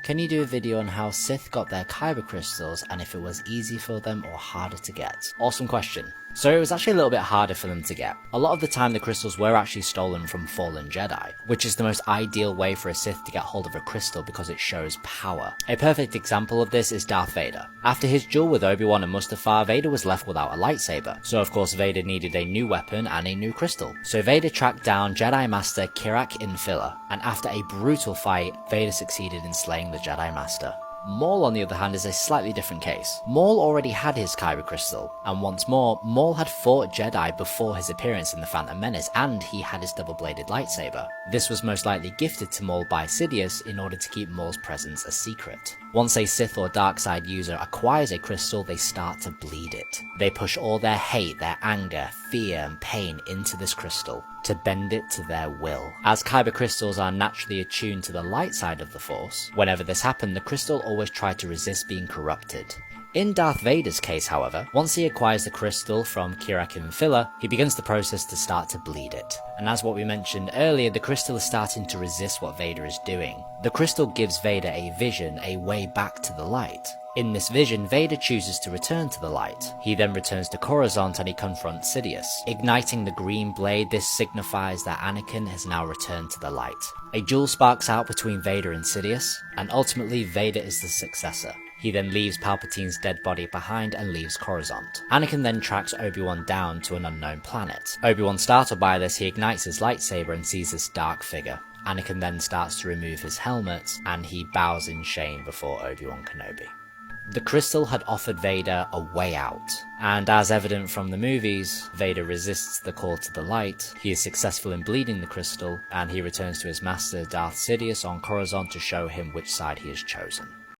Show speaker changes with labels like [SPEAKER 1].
[SPEAKER 1] Can you do a video on how Sith got their Kyber crystals and if it was easy for them or harder to get? Awesome question. So it was actually a little bit harder for them to get. A lot of the time the crystals were actually stolen from fallen Jedi, which is the most ideal way for a Sith to get hold of a crystal because it shows power. A perfect example of this is Darth Vader. After his duel with Obi-Wan and Mustafar, Vader was left without a lightsaber. So of course Vader needed a new weapon and a new crystal. So Vader tracked down Jedi Master Kirak Infila, and after a brutal fight, Vader succeeded in slaying the Jedi Master. Maul, on the other hand, is a slightly different case. Maul already had his Kyber crystal, and once more, Maul had fought Jedi before his appearance in The Phantom Menace, and he had his double-bladed lightsaber. This was most likely gifted to Maul by Sidious in order to keep Maul's presence a secret. Once a Sith or Darkside user acquires a crystal, they start to bleed it. They push all their hate, their anger, fear, and pain into this crystal, to bend it to their will. As Kyber crystals are naturally attuned to the light side of the Force, whenever this happened, the crystal always tried to resist being corrupted. In Darth Vader's case, however, once he acquires the crystal from Kirak Infila, he begins the process to start to bleed it. And as what we mentioned earlier, the crystal is starting to resist what Vader is doing. The crystal gives Vader a vision, a way back to the light. In this vision, Vader chooses to return to the light. He then returns to Coruscant and he confronts Sidious. Igniting the green blade, this signifies that Anakin has now returned to the light. A duel sparks out between Vader and Sidious, and ultimately Vader is the successor. He then leaves Palpatine's dead body behind and leaves Coruscant. Anakin then tracks Obi-Wan down to an unknown planet. Obi-Wan, startled by this, he ignites his lightsaber and sees this dark figure. Anakin then starts to remove his helmet, and he bows in shame before Obi-Wan Kenobi. The crystal had offered Vader a way out, and as evident from the movies, Vader resists the call to the light. He is successful in bleeding the crystal, and he returns to his master Darth Sidious on Coruscant to show him which side he has chosen.